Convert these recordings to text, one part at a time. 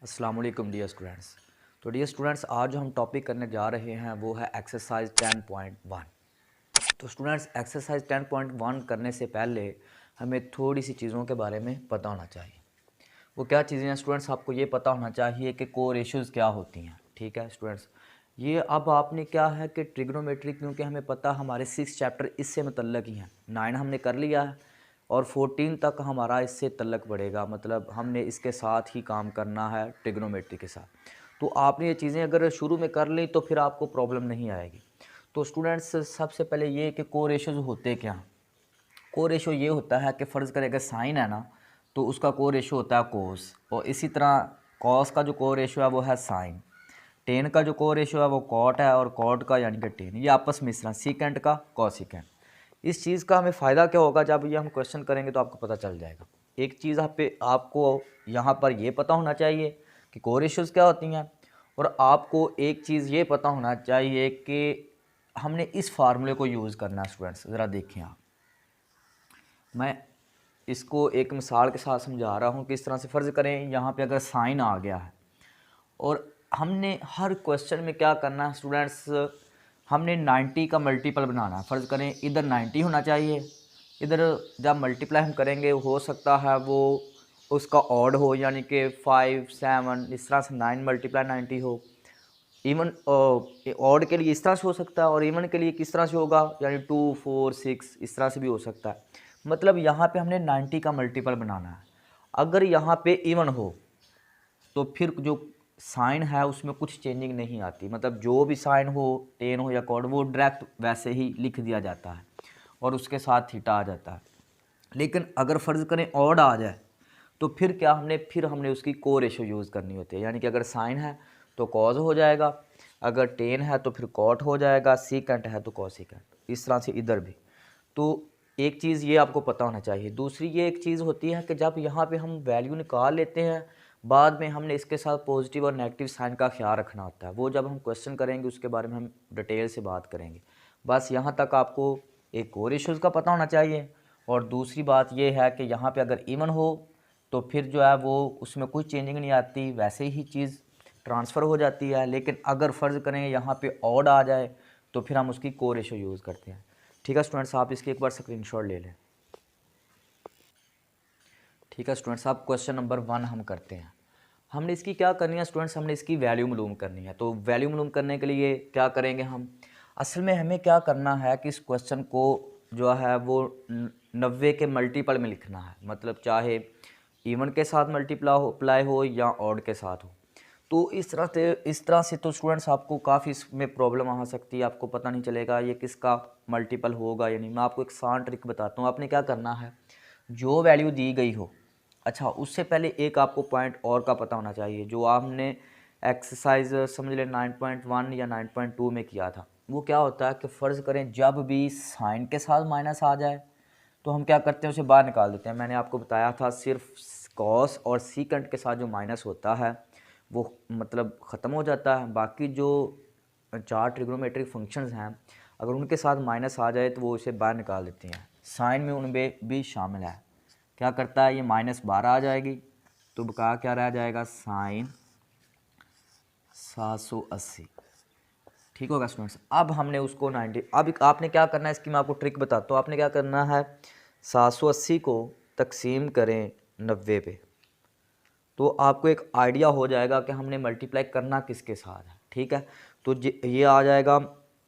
अस्सलाम वालेकुम dear students. तो डियर स्टूडेंट्स, आज जो हम टॉपिक करने जा रहे हैं वो है एक्सरसाइज 10.1। तो स्टूडेंट्स, एक्सरसाइज 10.1 करने से पहले हमें थोड़ी सी चीज़ों के बारे में पता होना चाहिए। वो क्या चीज़ें हैं स्टूडेंट्स? आपको ये पता होना चाहिए कि कोर रेशियोज़ क्या होती हैं। ठीक है स्टूडेंट्स, ये अब आपने क्या है कि ट्रिग्नोमेट्री, क्योंकि हमें पता हमारे 6 चैप्टर इससे मुतल्लक ही हैं। 9 हमने कर लिया है और 14 तक हमारा इससे तल्लक बढ़ेगा, मतलब हमने इसके साथ ही काम करना है ट्रिग्नोमेट्री के साथ। तो आपने ये चीज़ें अगर शुरू में कर ली तो फिर आपको प्रॉब्लम नहीं आएगी। तो स्टूडेंट्स, सबसे पहले ये कि कोर रेशियोज़ होते क्या हैं। को रेशो ये होता है कि फ़र्ज़ करें अगर साइन है ना, तो उसका को रेशो होता है कोस, और इसी तरह कॉस का जो को रेशो है वो है साइन। टेन का जो को रेशो है वो कॉट है, और कॉट का यानी कि टेन, ये आपस में इस तरह सीकेंट का कॉसिकेंट। इस चीज़ का हमें फ़ायदा क्या होगा, जब ये हम क्वेश्चन करेंगे तो आपको पता चल जाएगा। एक चीज़ आपको यहाँ पर ये पता होना चाहिए कि को रेशोज़ क्या होती हैं, और आपको एक चीज़ ये पता होना चाहिए कि हमने इस फार्मूले को यूज़ करना है। स्टूडेंट्स ज़रा देखें आप, मैं इसको एक मिसाल के साथ समझा रहा हूँ कि इस तरह से फ़र्ज़ करें यहाँ पे अगर साइन आ गया है, और हमने हर क्वेश्चन में क्या करना है स्टूडेंट्स, हमने 90 का मल्टीपल बनाना है। फ़र्ज़ करें इधर 90 होना चाहिए, इधर जब मल्टीप्लाई हम करेंगे हो सकता है वो उसका ऑड हो, यानी कि 5 7 इस तरह से 9 मल्टीप्लाई 90 हो। इवन ऑड के लिए इस तरह से हो सकता है, और इवन के लिए किस तरह से होगा, यानी 2 4 6 इस तरह से भी हो सकता है। मतलब यहाँ पे हमने 90 का मल्टीपल बनाना है। अगर यहाँ पे इवन हो तो फिर जो साइन है उसमें कुछ चेंजिंग नहीं आती, मतलब जो भी साइन हो, टेन हो या कॉड, वो डायरेक्ट वैसे ही लिख दिया जाता है और उसके साथ थीटा आ जाता है। लेकिन अगर फ़र्ज़ करें ऑड आ जाए तो फिर क्या, हमने उसकी को रेशो यूज़ करनी होती है। यानी कि अगर साइन है तो कॉज हो जाएगा, अगर टेन है तो फिर कॉट हो जाएगा, सीकेंट है तो कॉसिकेंट, इस तरह से इधर भी। तो एक चीज़ ये आपको पता होना चाहिए। दूसरी ये एक चीज़ होती है कि जब यहाँ पे हम वैल्यू निकाल लेते हैं, बाद में हमने इसके साथ पॉजिटिव और नेगेटिव साइन का ख्याल रखना होता है। वो जब हम क्वेश्चन करेंगे उसके बारे में हम डिटेल से बात करेंगे। बस यहाँ तक आपको एक और इश्यूज़ का पता होना चाहिए। और दूसरी बात ये है कि यहाँ पे अगर इवन हो तो फिर जो है वो उसमें कोई चेंजिंग नहीं आती, वैसे ही चीज़ ट्रांसफ़र हो जाती है। लेकिन अगर फ़र्ज़ करें यहाँ पे ऑड आ जाए तो फिर हम उसकी को रेशो यूज़ करते हैं। ठीक है स्टूडेंट्स, आप इसकी एक बार स्क्रीनशॉट ले लें। ठीक है स्टूडेंट्स, अब क्वेश्चन नंबर 1 हम करते हैं। हमने इसकी क्या करनी है स्टूडेंट्स, हमने इसकी वैल्यू मालूम करनी है। तो वैल्यू मालूम करने के लिए क्या करेंगे हम, असल में हमें क्या करना है कि इस क्वेश्चन को जो है वो 90 के मल्टीपल में लिखना है, मतलब चाहे इवन के साथ मल्टीप्लाई हो या ऑड के साथ हो। तो इस तरह से तो स्टूडेंट्स आपको काफ़ी इसमें प्रॉब्लम आ सकती है, आपको पता नहीं चलेगा ये किसका मल्टीपल होगा या नहीं। मैं आपको एक आसान ट्रिक बताता हूँ। आपने क्या करना है, जो वैल्यू दी गई हो, अच्छा उससे पहले एक आपको पॉइंट और का पता होना चाहिए। जो आपने एक्सरसाइज समझ लें 9.1 या 9.2 में किया था, वो क्या होता है कि फ़र्ज़ करें जब भी साइन के साथ माइनस आ जाए तो हम क्या करते हैं, उसे बाहर निकाल देते हैं। मैंने आपको बताया था सिर्फ कॉस और सीकेंट के साथ जो माइनस होता है वो मतलब ख़त्म हो जाता है। बाकी जो 4 ट्रिग्नोमेट्रिक फंक्शंस हैं, अगर उनके साथ माइनस आ जाए तो वो उसे बाहर निकाल देते हैं। साइन में उनमें भी शामिल है। क्या करता है, ये -12 आ जाएगी तो बका क्या रह जाएगा, साइन 780। ठीक होगा स्टूडेंट्स। अब हमने उसको 90, अब आपने क्या करना है, इसकी मैं आपको ट्रिक बताता हूँ। आपने क्या करना है, 780 को तकसीम करें 90 पे, तो आपको एक आइडिया हो जाएगा कि हमने मल्टीप्लाई करना किसके साथ है। ठीक है, तो ये आ जाएगा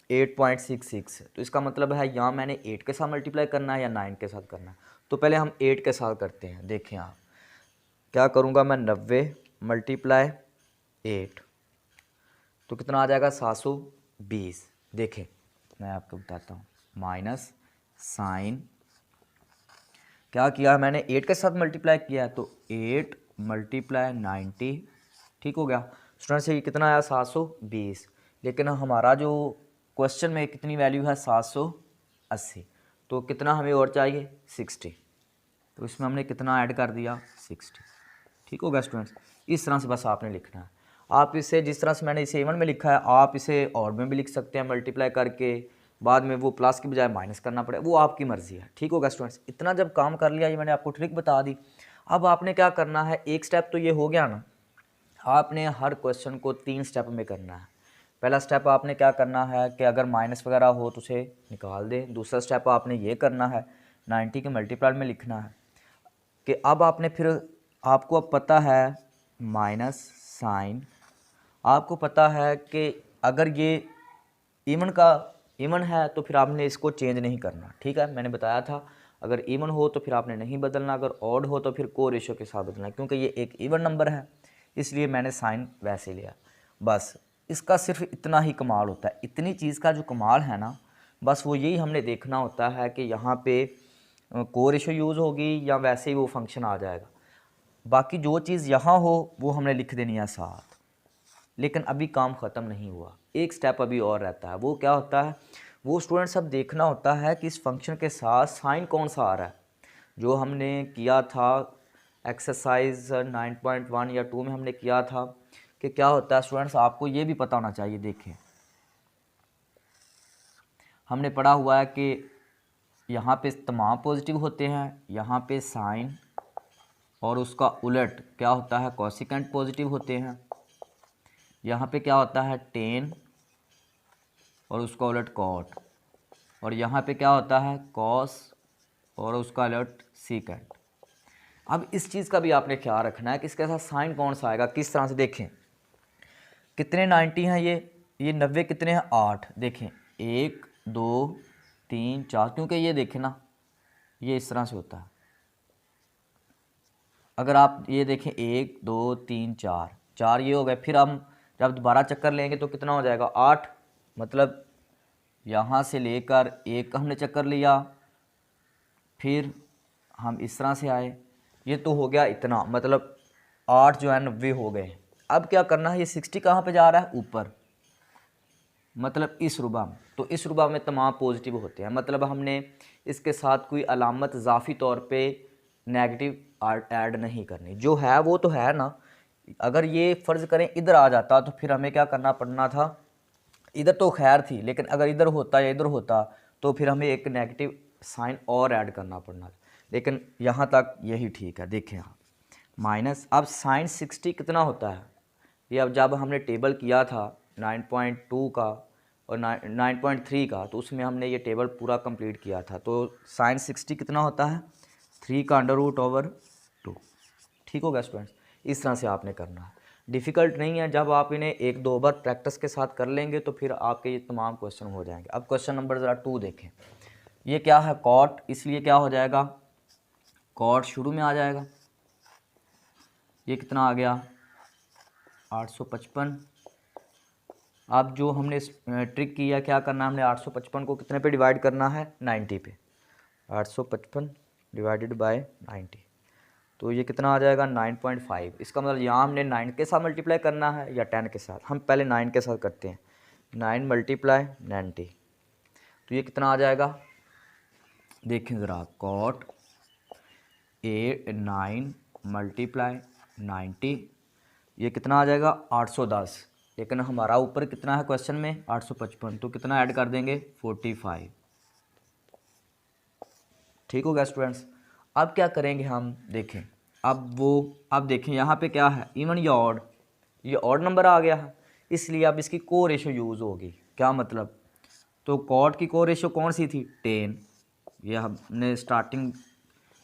8.66। तो इसका मतलब है यहाँ मैंने 8 के साथ मल्टीप्लाई करना है या 9 के साथ करना है। तो पहले हम 8 के साथ करते हैं। देखें आप, क्या करूँगा मैं, 90 मल्टीप्लाई 8, तो कितना आ जाएगा, 720। देखें मैं आपको बताता हूँ, माइनस साइन, क्या किया मैंने, 8 के साथ मल्टीप्लाई किया है तो 8 मल्टीप्लाई 90। ठीक हो गया स्टूडेंट, से ये कितना आया, 720। लेकिन हमारा जो क्वेश्चन में कितनी वैल्यू है, 780। तो कितना हमें और चाहिए, 60। तो इसमें हमने कितना ऐड कर दिया, 60। ठीक हो गया स्टूडेंट्स। इस तरह से बस आपने लिखना है। आप इसे जिस तरह से मैंने इसे इवन में लिखा है, आप इसे और में भी लिख सकते हैं, मल्टीप्लाई करके बाद में वो प्लस की बजाय माइनस करना पड़े, वो आपकी मर्ज़ी है। ठीक होगा स्टूडेंट्स, इतना जब काम कर लिया, ये मैंने आपको ट्रिक बता दी। अब आपने क्या करना है, एक स्टेप तो ये हो गया ना। आपने हर क्वेश्चन को 3 स्टेप में करना है। पहला स्टेप आपने क्या करना है कि अगर माइनस वगैरह हो तो उसे निकाल दें। दूसरा स्टेप आपने ये करना है 90 के मल्टीप्लाई में लिखना है कि अब आपने फिर आपको अब पता है माइनस साइन, आपको पता है कि अगर ये इवन है तो फिर आपने इसको चेंज नहीं करना, ठीक है। मैंने बताया था अगर इवन हो तो फिर आपने नहीं बदलना, अगर ऑड हो तो फिर को रेशो के साथ बदलना, क्योंकि ये एक इवन नंबर है इसलिए मैंने साइन वैसे लिया। बस इसका सिर्फ इतना ही कमाल होता है। इतनी चीज़ का जो कमाल है ना, बस वो यही हमने देखना होता है कि यहाँ पे को रेशो यूज़ होगी या वैसे ही वो फंक्शन आ जाएगा। बाकी जो चीज़ यहाँ हो वो हमने लिख देनी है साथ। लेकिन अभी काम ख़त्म नहीं हुआ, एक स्टेप अभी और रहता है। वो क्या होता है, वो स्टूडेंट सब देखना होता है कि इस फंक्शन के साथ साइन कौन सा आ रहा है। जो हमने किया था एक्सरसाइज 9.1 या 2 में हमने किया था कि क्या होता है स्टूडेंट्स, आपको ये भी पता होना चाहिए। देखें हमने पढ़ा हुआ है कि यहाँ पे तमाम पॉजिटिव होते हैं, यहाँ पे साइन और उसका उलट क्या होता है कोसिकेंट पॉजिटिव होते हैं, यहाँ पे क्या होता है टेन और उसका उलट कॉट, और यहाँ पे क्या होता है कॉस और उसका उलट सीकेंट। अब इस चीज़ का भी आपने ख्याल रखना है कि इसके साथ साइन कौन सा आएगा, किस तरह से। देखें कितने 90 हैं ये 90 कितने हैं 8। देखें 1 2 3 4, क्योंकि ये देखें ना ये इस तरह से होता है। अगर आप ये देखें 1 2 3 4 4 ये हो गए, फिर हम जब दोबारा चक्कर लेंगे तो कितना हो जाएगा 8। मतलब यहाँ से लेकर एक हमने चक्कर लिया, फिर हम इस तरह से आए, ये तो हो गया इतना, मतलब 8 जो है 90 हो गए। अब क्या करना है, ये 60 कहाँ पे जा रहा है ऊपर, मतलब इस रुबा में। तो इस रुबा में तमाम पॉजिटिव होते हैं, मतलब हमने इसके साथ कोई अलामत इजाफी तौर पे नेगेटिव ऐड नहीं करनी। जो है वो तो है ना। अगर ये फ़र्ज़ करें इधर आ जाता तो फिर हमें क्या करना पड़ना था, इधर तो खैर थी, लेकिन अगर इधर होता या इधर होता तो फिर हमें एक नेगेटिव साइन और ऐड करना पड़ना था। लेकिन यहाँ तक यही ठीक है। देखें यहाँ माइनस, अब साइन 60 कितना होता है, ये अब जब हमने टेबल किया था 9.2 का और 9.3 का, तो उसमें हमने ये टेबल पूरा कंप्लीट किया था। तो साइन 60 कितना होता है 3 का √2। ठीक होगा स्टूडेंट्स, इस तरह से आपने करना है। डिफ़िकल्ट नहीं है, जब आप इन्हें 1-2 बार प्रैक्टिस के साथ कर लेंगे तो फिर आपके ये तमाम क्वेश्चन हो जाएंगे। अब क्वेश्चन नंबर ज़रा 2 देखें। ये क्या है कॉट, इसलिए क्या हो जाएगा कॉट शुरू में आ जाएगा। ये कितना आ गया 855। अब जो हमने ट्रिक किया, क्या करना है हमने 855 को कितने पे डिवाइड करना है 90 पे। 855 डिवाइडेड बाय 90, तो ये कितना आ जाएगा 9.5। इसका मतलब यहाँ हमने 9 के साथ मल्टीप्लाई करना है या 10 के साथ। हम पहले 9 के साथ करते हैं, 9 मल्टीप्लाई 90, तो ये कितना आ जाएगा देखें ज़रा कॉट 9 मल्टीप्लाई 90, ये कितना आ जाएगा 810। लेकिन हमारा ऊपर कितना है क्वेश्चन में 855, तो कितना ऐड कर देंगे 45। ठीक हो गया स्टूडेंट्स। अब क्या करेंगे हम देखें, अब देखें यहाँ पे क्या है इवन या ऑड, ये ऑड नंबर आ गया है, इसलिए अब इसकी को रेशो यूज़ होगी। क्या मतलब, तो कॉट की को रेशो कौन सी थी 10, ये हमने स्टार्टिंग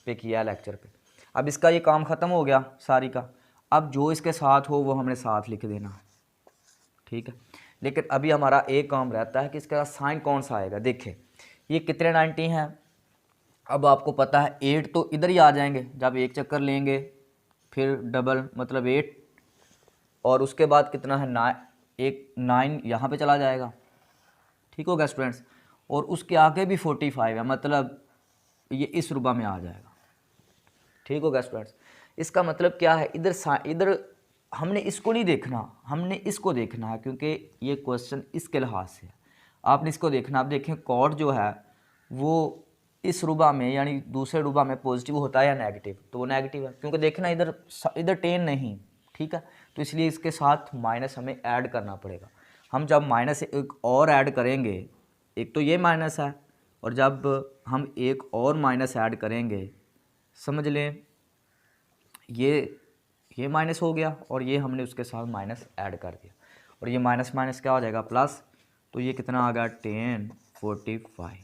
पे किया लेक्चर पे। अब इसका ये काम ख़त्म हो गया सारी का। अब जो इसके साथ हो वो हमने साथ लिख देना, ठीक है। लेकिन अभी हमारा एक काम रहता है कि इसका साइन कौन सा आएगा। देखें ये कितने 90 हैं, अब आपको पता है 8 तो इधर ही आ जाएंगे जब एक चक्कर लेंगे, फिर डबल मतलब 8, और उसके बाद कितना है 9 यहाँ पे चला जाएगा। ठीक होगा स्टूडेंट्स, और उसके आगे भी 45 है, मतलब ये इस रुबा में आ जाएगा। ठीक होगा स्टूडेंट्स, इसका मतलब क्या है, इधर हमने इसको नहीं देखना, हमने इसको देखना है, क्योंकि ये क्वेश्चन इसके लिहाज से है। आपने इसको देखना। आप देखें कॉट जो है वो इस रुबा में यानी दूसरे रुबा में पॉजिटिव होता है या नेगेटिव, तो वो नेगेटिव है, क्योंकि देखना इधर 10 नहीं, ठीक है। तो इसलिए इसके साथ माइनस हमें ऐड करना पड़ेगा। हम जब माइनस एक और ऐड करेंगे, एक तो ये माइनस है, और जब हम एक और माइनस ऐड करेंगे, समझ लें ये माइनस हो गया और ये हमने उसके साथ माइनस ऐड कर दिया और ये माइनस माइनस क्या हो जाएगा प्लस। तो ये कितना आ गया 1045।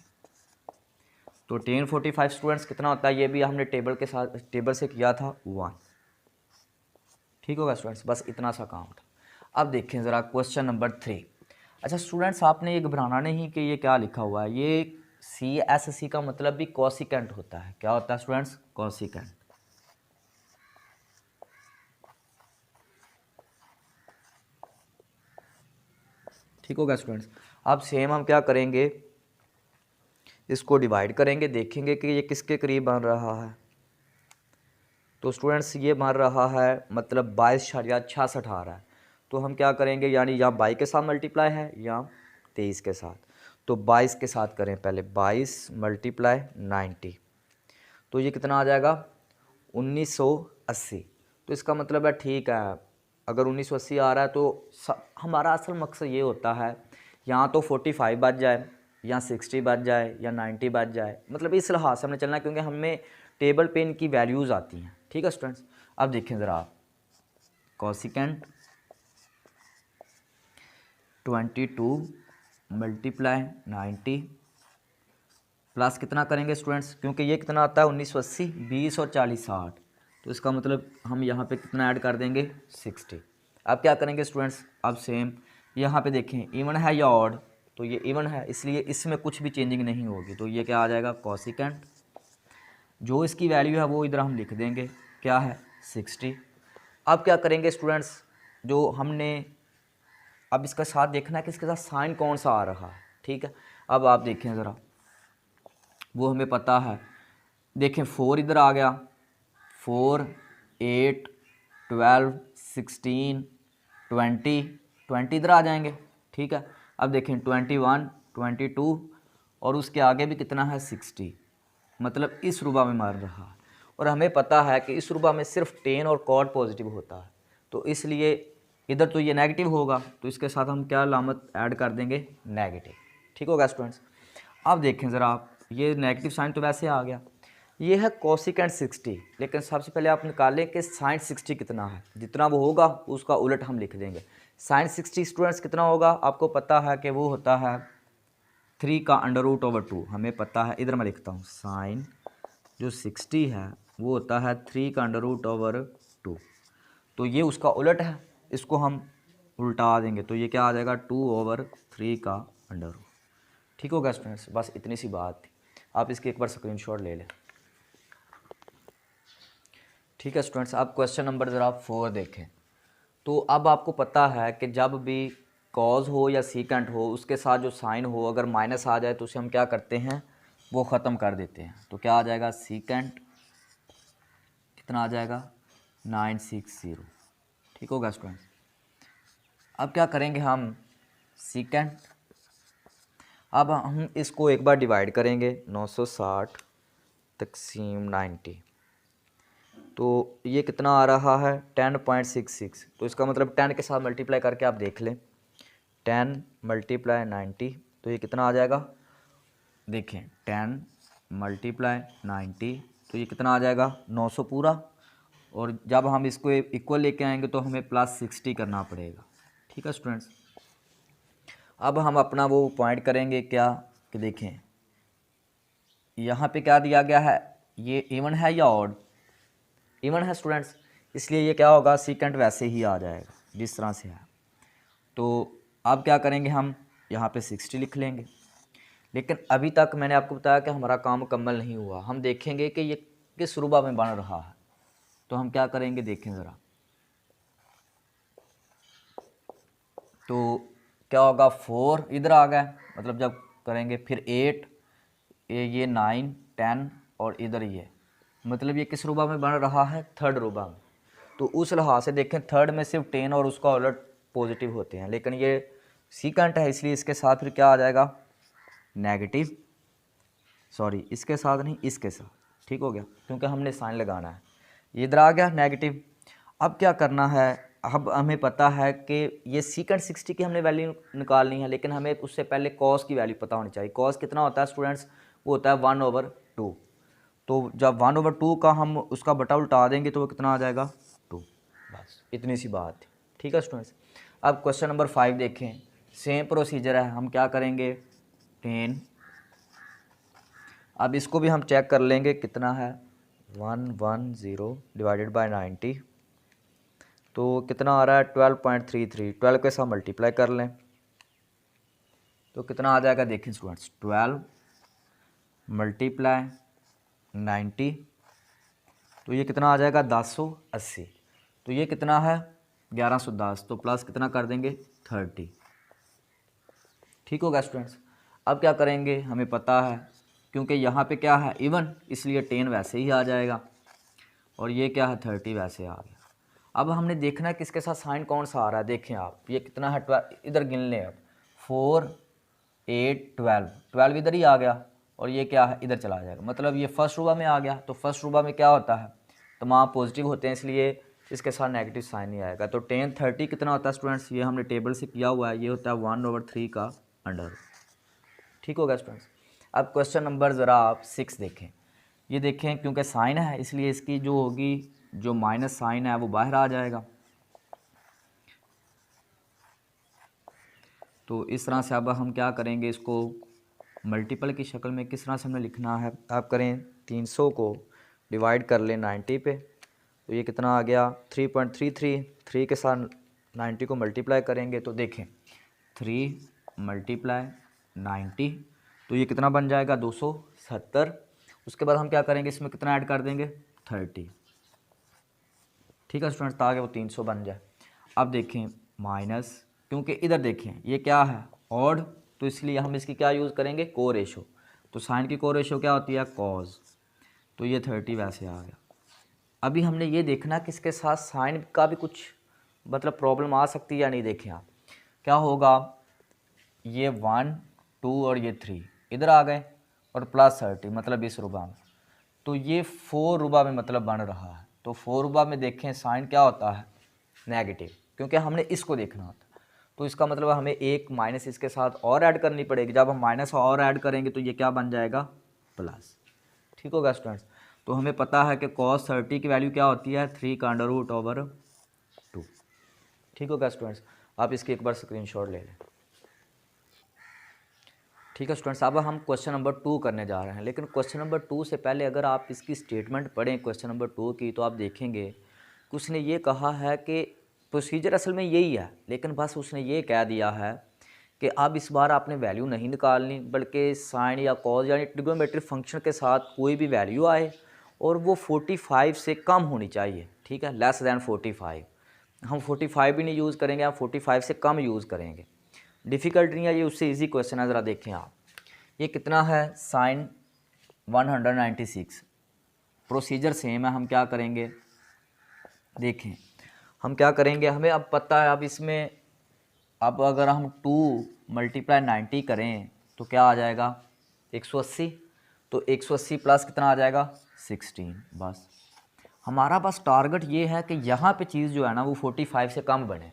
तो 1045 स्टूडेंट्स कितना होता है, ये भी हमने टेबल से किया था 1। ठीक होगा स्टूडेंट्स, बस इतना सा काम था। अब देखें ज़रा क्वेश्चन नंबर 3। अच्छा स्टूडेंट्स, आपने ये घबराना नहीं कि ये क्या लिखा हुआ है, ये CSC का मतलब भी कोसिकेंट होता है। क्या होता है स्टूडेंट्स? कोसिकेंट। ठीक होगा स्टूडेंट्स। अब सेम हम क्या करेंगे, इसको डिवाइड करेंगे, देखेंगे कि ये किसके करीब बन रहा है। तो स्टूडेंट्स ये बन रहा है मतलब 22.66 आ रहा है। तो हम क्या करेंगे, यानी या 22 के साथ मल्टीप्लाई है या 23 के साथ। तो 22 के साथ करें पहले, 22 मल्टीप्लाई 90। तो ये कितना आ जाएगा 1980। तो इसका मतलब है ठीक है, अगर 1980 आ रहा है तो हमारा असल मकसद ये होता है यहाँ तो 45 बच जाए या 60 बच जाए या 90 बच जाए, मतलब इस लिहाज से हमने चलना है क्योंकि हमें टेबल पे इनकी वैल्यूज़ आती हैं। ठीक है स्टूडेंट्स, अब देखें ज़रा आप, कोसिकेंट 22 मल्टीप्लाई 90 प्लस कितना करेंगे स्टूडेंट्स, क्योंकि ये कितना आता है 1980, 20 और 40 60। तो इसका मतलब हम यहाँ पे कितना ऐड कर देंगे 60। अब क्या करेंगे स्टूडेंट्स, अब सेम यहाँ पे देखें इवन है या ऑड, तो ये इवन है इसलिए इसमें कुछ भी चेंजिंग नहीं होगी। तो ये क्या आ जाएगा कोसिकेंट, जो इसकी वैल्यू है वो इधर हम लिख देंगे, क्या है 60। अब क्या करेंगे स्टूडेंट्स, जो हमने अब इसका साथ देखना है कि इसके साथ साइन कौन सा आ रहा है। ठीक है, अब आप देखें ज़रा, वो हमें पता है, देखें 4 इधर आ गया, 4 8 12 16 20 इधर आ जाएंगे। ठीक है, अब देखें 21 22 और उसके आगे भी कितना है 60, मतलब इस रुबा में मार रहा है। और हमें पता है कि इस रुबा में सिर्फ 10 और कॉड पॉजिटिव होता है, तो इसलिए इधर तो ये नेगेटिव होगा, तो इसके साथ हम क्या लामत ऐड कर देंगे नेगेटिव। ठीक होगा स्टूडेंट्स। अब देखें ज़रा आप, ये नेगेटिव साइन तो वैसे आ गया, ये है कोसिकेंट 60, लेकिन सबसे पहले आप निकालें कि साइन 60 कितना है, जितना वो होगा उसका उलट हम लिख देंगे। साइन 60 स्टूडेंट्स कितना होगा, आपको पता है कि वो होता है 3 का √/2, हमें पता है। इधर मैं लिखता हूँ, साइन जो 60 है वो होता है 3 का √/2, तो ये उसका उलट है, इसको हम उल्टा देंगे तो ये क्या आ जाएगा 2/3 का √। ठीक होगा स्टूडेंट्स, बस इतनी सी बात थी, आप इसके एक बार स्क्रीनशॉट ले लें। ठीक है स्टूडेंट्स, अब क्वेश्चन नंबर ज़रा 4 देखें। तो अब आपको पता है कि जब भी कॉज हो या सीकेंट हो, उसके साथ जो साइन हो अगर माइनस आ जाए तो उसे हम क्या करते हैं, वो ख़त्म कर देते हैं। तो क्या आ जाएगा सीकेंट, कितना आ जाएगा 960। ठीक होगा स्टूडेंट्स। अब क्या करेंगे हम, सीकेंट, अब हम इसको एक बार डिवाइड करेंगे 960 तकसीम 90, तो ये कितना आ रहा है 10.66। तो इसका मतलब 10 के साथ मल्टीप्लाई करके आप देख लें, 10 मल्टीप्लाई 90, तो ये कितना आ जाएगा, देखें 10 मल्टीप्लाई 90, तो ये कितना आ जाएगा 900 पूरा, और जब हम इसको इक्वल लेके आएंगे तो हमें +60 करना पड़ेगा। ठीक है स्टूडेंट्स। अब हम अपना वो पॉइंट करेंगे क्या, कि देखें यहाँ पे क्या दिया गया है, ये इवन है या ऑड, इवन है स्टूडेंट्स, इसलिए ये क्या होगा सीकेंट वैसे ही आ जाएगा जिस तरह से है। तो अब क्या करेंगे, हम यहाँ पे 60 लिख लेंगे। लेकिन अभी तक मैंने आपको बताया कि हमारा काम मुकम्मल नहीं हुआ, हम देखेंगे कि ये किस रुबा में बन रहा है। तो हम क्या करेंगे, देखें ज़रा, तो क्या होगा 4 इधर आ गया, मतलब जब करेंगे फिर 8, ये 9 10 और इधर ये, मतलब ये किस रुबा में बन रहा है, थर्ड रुबा में। तो उस लिहाज से देखें थर्ड में सिर्फ 10 और उसका उलट पॉजिटिव होते हैं, लेकिन ये सीकेंट है इसलिए इसके साथ फिर क्या आ जाएगा नेगेटिव, सॉरी इसके साथ नहीं इसके साथ। ठीक हो गया, क्योंकि हमने साइन लगाना है, ये इधर आ गया नेगेटिव। अब क्या करना है, अब हमें पता है कि ये सीकेंट 60 की हमने वैल्यू निकालनी है, लेकिन हमें उससे पहले कॉस की वैल्यू पता होनी चाहिए। कॉस कितना होता है स्टूडेंट्स, वो होता है 1/2। तो जब 1/2 का हम उसका बटा उल्टा देंगे तो वो कितना आ जाएगा 2। बस इतनी सी बात थी। ठीक है स्टूडेंट्स, अब क्वेश्चन नंबर 5 देखें। सेम प्रोसीजर है, हम क्या करेंगे 10। अब इसको भी हम चेक कर लेंगे कितना है 110 डिवाइडेड बाय 90, तो कितना आ रहा है 12.33। 12 के साथ मल्टीप्लाई कर लें तो कितना आ जाएगा, देखें स्टूडेंट्स 12 मल्टीप्लाई 90, तो ये कितना आ जाएगा 1080। तो ये कितना है 1110, तो प्लस कितना कर देंगे 30। ठीक होगा स्टूडेंट्स। अब क्या करेंगे, हमें पता है क्योंकि यहाँ पे क्या है इवन, इसलिए 10 वैसे ही आ जाएगा और ये क्या है 30 वैसे आ गया। अब हमने देखना है किसके साथ साइन कौन सा आ रहा है। देखें आप, ये कितना है 12, इधर गिन लें अब 4 8 12 इधर ही आ गया और ये क्या है इधर चला जाएगा, मतलब ये फर्स्ट रूबा में आ गया। तो फर्स्ट रूबा में क्या होता है, तमाम पॉजिटिव होते हैं, इसलिए इसके साथ नेगेटिव साइन नहीं आएगा। तो 10 30 कितना होता है स्टूडेंट्स, ये हमने टेबल से किया हुआ है, ये होता है 1/3 का अंडर। ठीक होगा स्टूडेंट्स। अब क्वेश्चन नंबर ज़रा आप 6 देखें। ये देखें क्योंकि साइन है इसलिए इसकी जो होगी, जो माइनस साइन है वो बाहर आ जाएगा। तो इस तरह से अब हम क्या करेंगे, इसको मल्टीपल की शक्ल में किस तरह से हमें लिखना है, आप करें 300 को डिवाइड कर लें 90 पे, तो ये कितना आ गया 3.33। 3 के साथ 90 को मल्टीप्लाई करेंगे तो देखें 3 मल्टीप्लाई 90, तो ये कितना बन जाएगा 270। उसके बाद हम क्या करेंगे, इसमें कितना ऐड कर देंगे 30। ठीक है स्टूडेंट्स, ताकि वो 300 बन जाए। अब देखें माइनस, क्योंकि इधर देखें ये क्या है ऑड, तो इसलिए हम इसकी क्या यूज़ करेंगे को रेशो। तो साइन की को रेशो क्या होती है कॉज, तो ये 30 वैसे आ गया। अभी हमने ये देखना कि इसके साथ साइन का भी कुछ मतलब प्रॉब्लम आ सकती है या नहीं। देखें आप क्या होगा, ये 1 2 और ये 3 इधर आ गए और प्लस 30 मतलब इस रुबा में, तो ये 4 रुबा में मतलब बन रहा है। तो 4 रुबा में देखें साइन क्या होता है नेगेटिव, क्योंकि हमने इसको देखना होता है। तो इसका मतलब हमें एक माइनस इसके साथ और ऐड करनी पड़ेगी। जब हम माइनस और ऐड करेंगे तो ये क्या बन जाएगा प्लस। ठीक होगा स्टूडेंट्स। तो हमें पता है कि cos 30 की वैल्यू क्या होती है 3 का √2। ठीक होगा स्टूडेंट्स, आप इसकी एक बार स्क्रीनशॉट ले लें। ठीक है स्टूडेंट्स, अब हम क्वेश्चन नंबर 2 करने जा रहे हैं, लेकिन क्वेश्चन नंबर 2 से पहले अगर आप इसकी स्टेटमेंट पढ़ें क्वेश्चन नंबर 2 की, तो आप देखेंगे कि उसने ये कहा है कि प्रोसीजर असल में यही है, लेकिन बस उसने ये कह दिया है कि अब इस बार आपने वैल्यू नहीं निकालनी, बल्कि साइन या कॉज यानी ट्रिग्नोमेट्रिक फंक्शन के साथ कोई भी वैल्यू आए और वो 45 से कम होनी चाहिए। ठीक है, लेस दैन 45। हम 45 भी नहीं यूज़ करेंगे, हम 45 से कम यूज़ करेंगे। डिफ़िकल्ट नहीं है ये, उससे इजी क्वेश्चन है। ज़रा देखें आप, ये कितना है साइन 196। प्रोसीजर सेम है, हम क्या करेंगे देखें, हम क्या करेंगे, हमें अब पता है अब इसमें, अब अगर हम 2 मल्टीप्लाई 90 करें तो क्या आ जाएगा 180। तो 180 प्लस कितना आ जाएगा 16। बस हमारा बस टारगेट ये है कि यहाँ पे चीज़ जो है ना वो 45 से कम बने,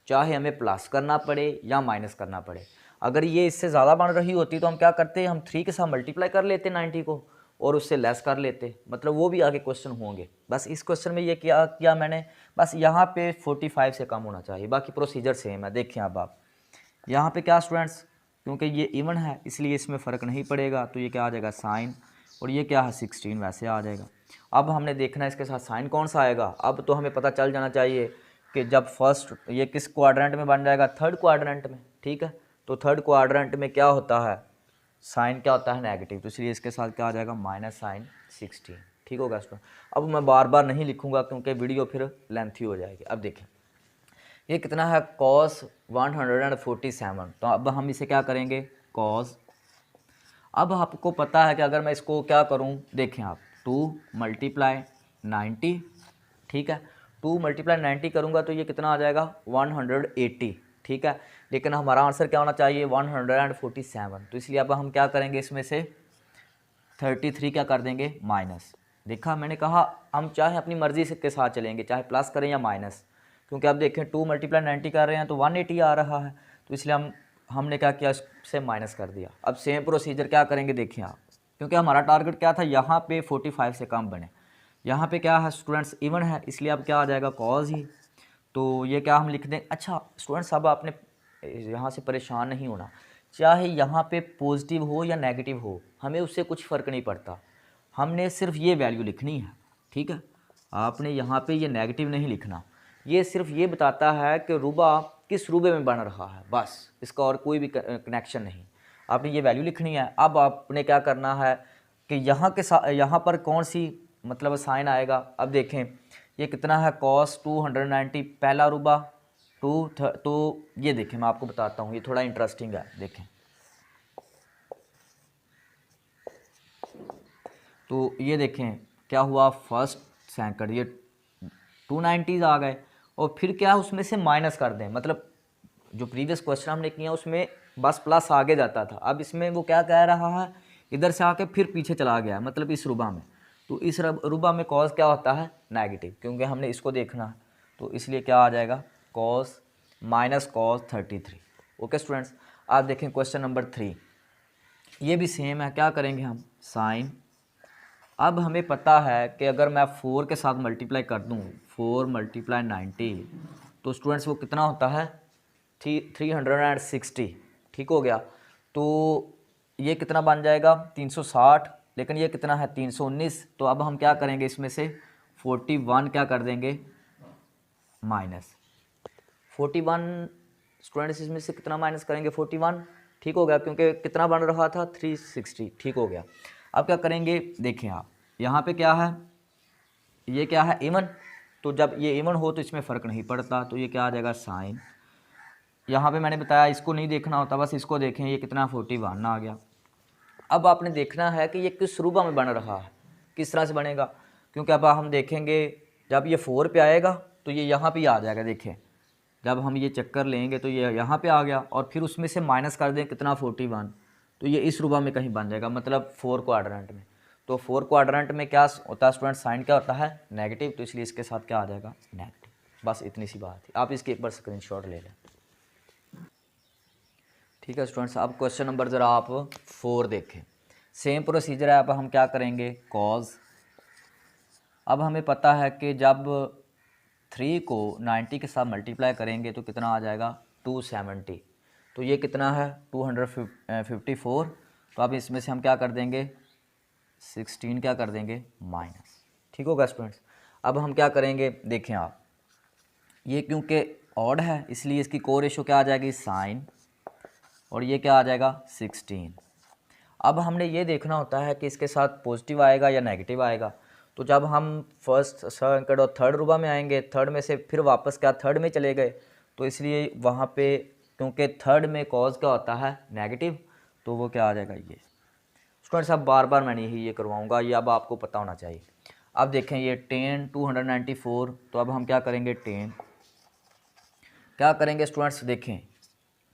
चाहे हमें प्लस करना पड़े या माइनस करना पड़े। अगर ये इससे ज़्यादा बन रही होती तो हम क्या करते, हम 3 के साथ मल्टीप्लाई कर लेते 90 को और उससे लेस कर लेते, मतलब वो भी आगे क्वेश्चन होंगे। बस इस क्वेश्चन में ये किया मैंने, बस यहाँ पे 45 से कम होना चाहिए, बाकी प्रोसीजर सेम है। देखें अब आप यहाँ पे क्या स्टूडेंट्स, क्योंकि ये इवन है इसलिए इसमें फ़र्क नहीं पड़ेगा, तो ये क्या आ जाएगा साइन, और ये क्या है 16 वैसे आ जाएगा। अब हमने देखना है इसके साथ साइन कौन सा आएगा। अब तो हमें पता चल जाना चाहिए कि जब फर्स्ट ये किस क्वाड्रेंट में बन जाएगा, थर्ड क्वाड्रेंट में। ठीक है, तो थर्ड क्वाड्रेंट में क्या होता है साइन क्या होता है नेगेटिव, तो इसलिए इसके साथ क्या आ जाएगा माइनस साइन 16। ठीक होगा स्टूडेंट। अब मैं बार बार नहीं लिखूंगा क्योंकि वीडियो फिर लेंथी हो जाएगी। अब देखें ये कितना है cos 147, तो अब हम इसे क्या करेंगे cos। अब आपको पता है कि अगर मैं इसको क्या करूं, देखें आप 2 मल्टीप्लाई 90। ठीक है, 2 मल्टीप्लाई 90 करूंगा तो ये कितना आ जाएगा 180। ठीक है, लेकिन हमारा आंसर क्या होना चाहिए 147। तो इसलिए अब हम क्या करेंगे, इसमें से 33 क्या कर देंगे माइनस। देखा मैंने कहा हम चाहे अपनी मर्ज़ी के साथ चलेंगे, चाहे प्लस करें या माइनस, क्योंकि अब देखें 2 मल्टीप्लाई 90 कर रहे हैं तो 180 आ रहा है, तो इसलिए हमने क्या किया इससे माइनस कर दिया। अब सेम प्रोसीजर क्या करेंगे देखें आप, क्योंकि हमारा टारगेट क्या था यहाँ पे 45 से कम बने। यहाँ पे क्या है स्टूडेंट्स इवन है, इसलिए अब क्या आ जाएगा कॉज ही। तो ये क्या हम लिख दें। अच्छा स्टूडेंट्स, अब आपने यहाँ से परेशान नहीं होना, चाहे यहाँ पे पॉजिटिव हो या नेगेटिव हो, हमें उससे कुछ फ़र्क नहीं पड़ता, हमने सिर्फ ये वैल्यू लिखनी है। ठीक है, आपने यहाँ पे ये नेगेटिव नहीं लिखना, ये सिर्फ ये बताता है कि रुबा किस रूबे में बन रहा है, बस, इसका और कोई भी कनेक्शन नहीं। आपने ये वैल्यू लिखनी है। अब आपने क्या करना है कि यहाँ पर कौन सी मतलब साइन आएगा। अब देखें ये कितना है, cos 290 पहला रूबा तो ये देखें, मैं आपको बताता हूँ, ये थोड़ा इंटरेस्टिंग है। देखें तो ये देखें क्या हुआ, फर्स्ट सेकंड ये 290 आ गए, और फिर क्या उसमें से माइनस कर दें, मतलब जो प्रीवियस क्वेश्चन हमने किया उसमें बस प्लस आगे जाता था, अब इसमें वो क्या कह रहा है, इधर से आके फिर पीछे चला गया, मतलब इस रुबा में। तो इस रुबा में कॉस क्या होता है, नेगेटिव, क्योंकि हमने इसको देखना है, तो इसलिए क्या आ जाएगा, cos minus cos 33। Okay students, आप देखें क्वेश्चन नंबर 3, ये भी सेम है। क्या करेंगे हम, साइन, अब हमें पता है कि अगर मैं 4 के साथ मल्टीप्लाई कर दूँ, 4 × 90, तो स्टूडेंट्स वो कितना होता है, 360। ठीक हो गया, तो ये कितना बन जाएगा, 360, लेकिन ये कितना है, 319। तो अब हम क्या करेंगे, इसमें से 41 क्या कर देंगे, माइनस 41। स्टूडेंट्स इसमें से कितना माइनस करेंगे, 41। ठीक हो गया, क्योंकि कितना बन रहा था, 360। ठीक हो गया। अब क्या करेंगे, देखें आप यहाँ पे क्या है, ये क्या है, इवन, तो जब ये इवन हो तो इसमें फ़र्क नहीं पड़ता, तो ये क्या आ जाएगा, साइन। यहाँ पे मैंने बताया इसको नहीं देखना होता, बस इसको देखें, ये कितना 41 आ गया। अब आपने देखना है कि ये किस रूबा में बन रहा है, किस तरह से बनेगा, क्योंकि अब हम देखेंगे जब ये 4 पे आएगा तो ये यहाँ पे आ जाएगा। देखें जब हम ये चक्कर लेंगे तो ये यहाँ पे आ गया, और फिर उसमें से माइनस कर दें कितना, 41, तो ये इस रूबा में कहीं बन जाएगा, मतलब 4 क्वाड्रेंट में। तो 4 क्वाड्रेंट में क्या होता है स्टूडेंट, साइन क्या होता है, नेगेटिव, तो इसलिए इसके साथ क्या आ जाएगा, नेगेटिव। बस इतनी सी बात है, आप इसकी एक बार स्क्रीनशॉट ले लें। ठीक है स्टूडेंट्स, अब क्वेश्चन नंबर ज़रा आप 4 देखें, सेम प्रोसीजर है। अब हम क्या करेंगे, कॉज, अब हमें पता है कि जब 3 को 90 के साथ मल्टीप्लाई करेंगे तो कितना आ जाएगा, 270। तो ये कितना है, 254। तो अब इसमें से हम क्या कर देंगे, 16 क्या कर देंगे, माइनस। ठीक होगा स्टूडेंट्स। अब हम क्या करेंगे, देखें आप, ये क्योंकि ऑड है इसलिए इसकी को रेशो क्या आ जाएगी, साइन, और ये क्या आ जाएगा, 16। अब हमने ये देखना होता है कि इसके साथ पॉजिटिव आएगा या नेगेटिव आएगा। तो जब हम फर्स्ट, सेकंड और थर्ड रूबा में आएंगे, थर्ड में से फिर वापस क्या थर्ड में चले गए, तो इसलिए वहाँ पे क्योंकि थर्ड में कॉज क्या होता है, नेगेटिव, तो वो क्या आ जाएगा, ये। स्टूडेंट्स अब बार बार मैं नहीं ये करवाऊँगा, ये अब आपको पता होना चाहिए। अब देखें ये 10 294, तो अब हम क्या करेंगे, 10 क्या करेंगे स्टूडेंट्स, देखें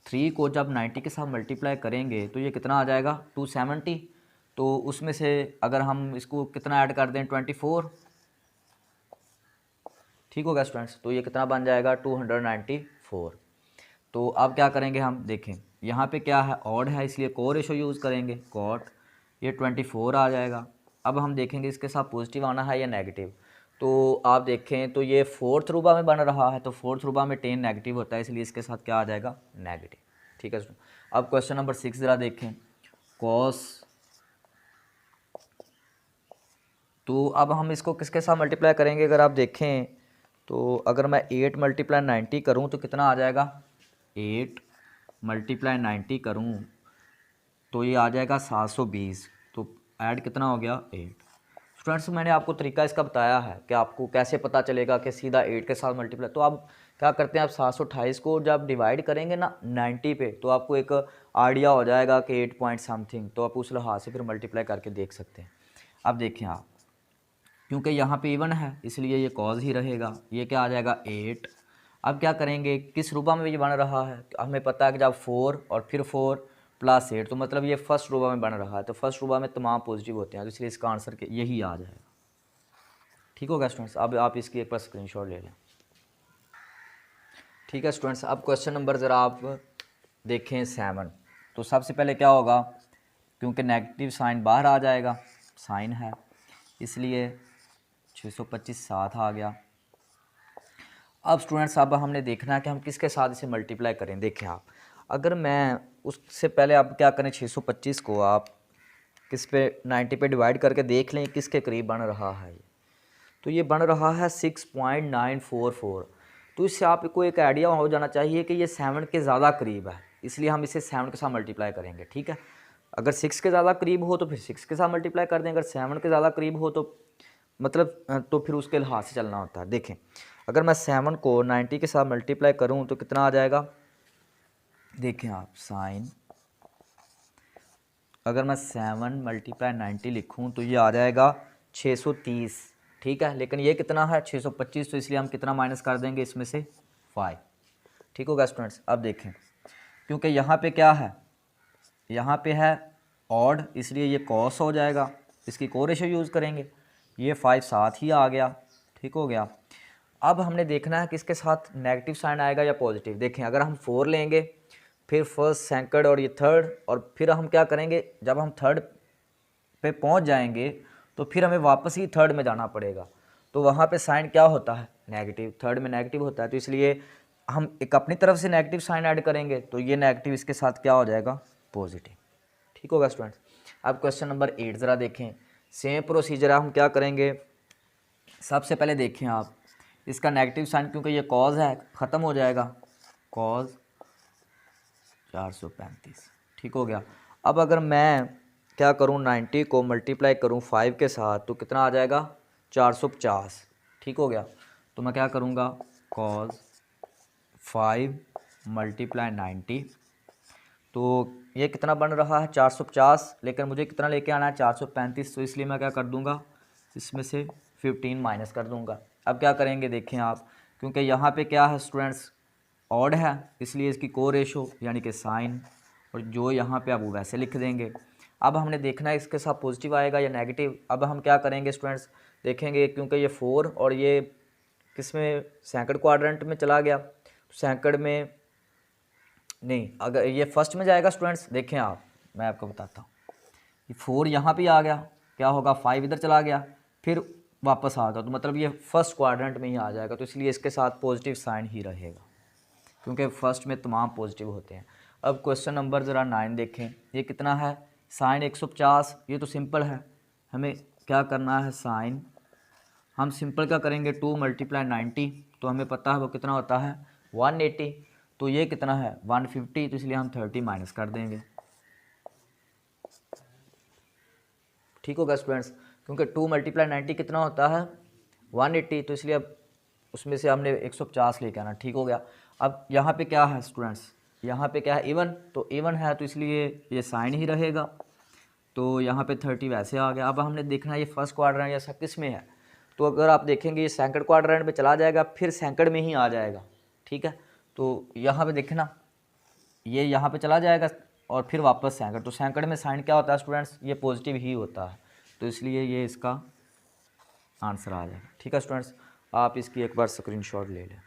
3 को जब 90 के साथ मल्टीप्लाई करेंगे तो ये कितना आ जाएगा, 270। तो उसमें से अगर हम इसको कितना ऐड कर दें, 24। ठीक होगा स्टूडेंट्स, तो ये कितना बन जाएगा, 294। तो अब क्या करेंगे हम, देखें यहाँ पे क्या है, ऑड है, इसलिए को रेशो यूज़ करेंगे, कॉट, ये 24 आ जाएगा। अब हम देखेंगे इसके साथ पॉजिटिव आना है या नेगेटिव। तो आप देखें तो ये 4th रूबा में बन रहा है, तो 4th रूबा में 10 नेगेटिव होता है, इसलिए इसके साथ क्या आ जाएगा, नेगेटिव। ठीक है स्टूडेंट। अब क्वेश्चन नंबर 6 ज़रा देखें, कॉस, तो अब हम इसको किसके साथ मल्टीप्लाई करेंगे, अगर आप देखें तो अगर मैं 8 × 90 करूँ तो कितना आ जाएगा, 8 × 90 करूँ तो ये आ जाएगा 720। तो ऐड कितना हो गया, 8। स्टूडेंट्स मैंने आपको तरीका इसका बताया है कि आपको कैसे पता चलेगा कि सीधा 8 के साथ मल्टीप्लाई। तो आप क्या करते हैं, आप 728 को जब डिवाइड करेंगे ना 90 पे, तो आपको एक आइडिया हो जाएगा कि 8 पॉइंट समथिंग, तो आप उस लिहाज से फिर मल्टीप्लाई करके देख सकते हैं। अब देखें आप, क्योंकि यहाँ पे इवन है इसलिए ये कॉज ही रहेगा, ये क्या आ जाएगा, 8। अब क्या करेंगे, किस रूबा में ये बन रहा है, तो हमें पता है कि जब 4 और फिर 4 + 8, तो मतलब ये फर्स्ट रूबा में बन रहा है, तो फर्स्ट रूबा में तमाम पॉजिटिव होते हैं, तो इसलिए इसका आंसर यही आ जाएगा। ठीक होगा स्टूडेंट्स, अब आप इसकी एक बार स्क्रीनशॉट ले लें। ठीक है स्टूडेंट्स, अब क्वेश्चन नंबर ज़रा आप देखें 7। तो सबसे पहले क्या होगा, क्योंकि नेगेटिव साइन बाहर आ जाएगा, साइन है, इसलिए 625 साथ आ गया। अब स्टूडेंट्स अब हमने देखना है कि हम किसके साथ इसे मल्टीप्लाई करें। देखें आप, अगर मैं उससे पहले आप क्या करें, 625 को आप किस पे 90 पे डिवाइड करके देख लें किसके करीब बन रहा है। तो ये बन रहा है 6.944। तो इससे आपको एक आइडिया हो जाना चाहिए कि ये 7 के ज़्यादा करीब है, इसलिए हम इसे 7 के साथ मल्टीप्लाई करेंगे। ठीक है, अगर 6 के ज़्यादा करीब हो तो फिर 6 के साथ मल्टीप्लाई कर दें, अगर 7 के ज़्यादा करीब हो तो मतलब तो फिर उसके लिहाज से चलना होता है। देखें, अगर मैं 7 को 90 के साथ मल्टीप्लाई करूं तो कितना आ जाएगा। देखें आप, साइन अगर मैं 7 × 90 लिखूं तो ये आ जाएगा 630। ठीक है, लेकिन ये कितना है 625, तो इसलिए हम कितना माइनस कर देंगे इसमें से 5। ठीक होगा स्टूडेंट्स। अब देखें, क्योंकि यहाँ पे क्या है, यहाँ पे है ऑड, इसलिए ये कॉस हो जाएगा, इसकी कोरेशियो यूज़ करेंगे, ये 5 साथ ही आ गया। ठीक हो गया। अब हमने देखना है कि इसके साथ नेगेटिव साइन आएगा या पॉजिटिव। देखें, अगर हम 4 लेंगे, फिर फर्स्ट, सेकंड और ये थर्ड, और फिर हम क्या करेंगे, जब हम थर्ड पे पहुंच जाएंगे तो फिर हमें वापस ही थर्ड में जाना पड़ेगा। तो वहाँ पे साइन क्या होता है, नेगेटिव, थर्ड में नेगेटिव होता है, तो इसलिए हम एक अपनी तरफ से नेगेटिव साइन ऐड करेंगे, तो ये नेगेटिव इसके साथ क्या हो जाएगा, पॉजिटिव। ठीक होगा स्टूडेंट्स। अब क्वेश्चन नंबर 8 ज़रा देखें, सेम प्रोसीजर हम क्या करेंगे। सबसे पहले देखें आप, इसका नेगेटिव साइन क्योंकि ये कॉज है ख़त्म हो जाएगा, कॉज 435। ठीक हो गया। अब अगर मैं क्या करूं, 90 को मल्टीप्लाई करूं 5 के साथ तो कितना आ जाएगा, 450। ठीक हो गया। तो मैं क्या करूंगा, कॉज 5 × 90, तो ये कितना बन रहा है 450, लेकिन मुझे कितना लेके आना है 435, तो इसलिए मैं क्या कर दूंगा, इसमें से 15 माइनस कर दूंगा। अब क्या करेंगे, देखें आप, क्योंकि यहाँ पे क्या है स्टूडेंट्स, ऑड है, इसलिए इसकी को रेशो यानी कि साइन, और जो यहाँ पे अब वो वैसे लिख देंगे। अब हमने देखना है इसके साथ पॉजिटिव आएगा या नेगेटिव। अब हम क्या करेंगे स्टूडेंट्स, देखेंगे, क्योंकि ये 4 और ये किस में, सेकंड क्वाड्रेंट में चला गया, तो सेकंड में नहीं, अगर ये फर्स्ट में जाएगा स्टूडेंट्स, देखें आप, मैं आपको बताता हूँ, ये 4 यहाँ पे आ गया, क्या होगा 5 इधर चला गया, फिर वापस आ गया, तो मतलब ये फर्स्ट क्वाड्रेंट में ही आ जाएगा, तो इसलिए इसके साथ पॉजिटिव साइन ही रहेगा, क्योंकि फर्स्ट में तमाम पॉजिटिव होते हैं। अब क्वेश्चन नंबर ज़रा 9 देखें, ये कितना है, साइन 150। ये तो सिंपल है, हमें क्या करना है, साइन हम सिंपल क्या करेंगे, 2 × 90, तो हमें पता है वो कितना होता है 180, तो ये कितना है 150, तो इसलिए हम 30 माइनस कर देंगे। ठीक होगा स्टूडेंट्स, क्योंकि 2 × 90 कितना होता है 180, तो इसलिए अब उसमें से हमने 150 लेके आना। ठीक हो गया। अब यहाँ पे क्या है स्टूडेंट्स, यहाँ पे क्या है, इवन, तो इवन है, तो इसलिए ये साइन ही रहेगा, तो यहाँ पे 30 वैसे आ गया। अब हमने देखना है ये फर्स्ट क्वाड्रेंट या सब किस में है, तो अगर आप देखेंगे ये सेकंड क्वाड्रेंट में चला जाएगा, फिर सेकंड में ही आ जाएगा। ठीक है, तो यहाँ पे देखना, ये यहाँ पे चला जाएगा और फिर वापस सेकंड, तो सेकंड में साइन क्या होता है स्टूडेंट्स, ये पॉजिटिव ही होता है, तो इसलिए ये इसका आंसर आ जाएगा। ठीक है स्टूडेंट्स, आप इसकी एक बार स्क्रीनशॉट ले लें।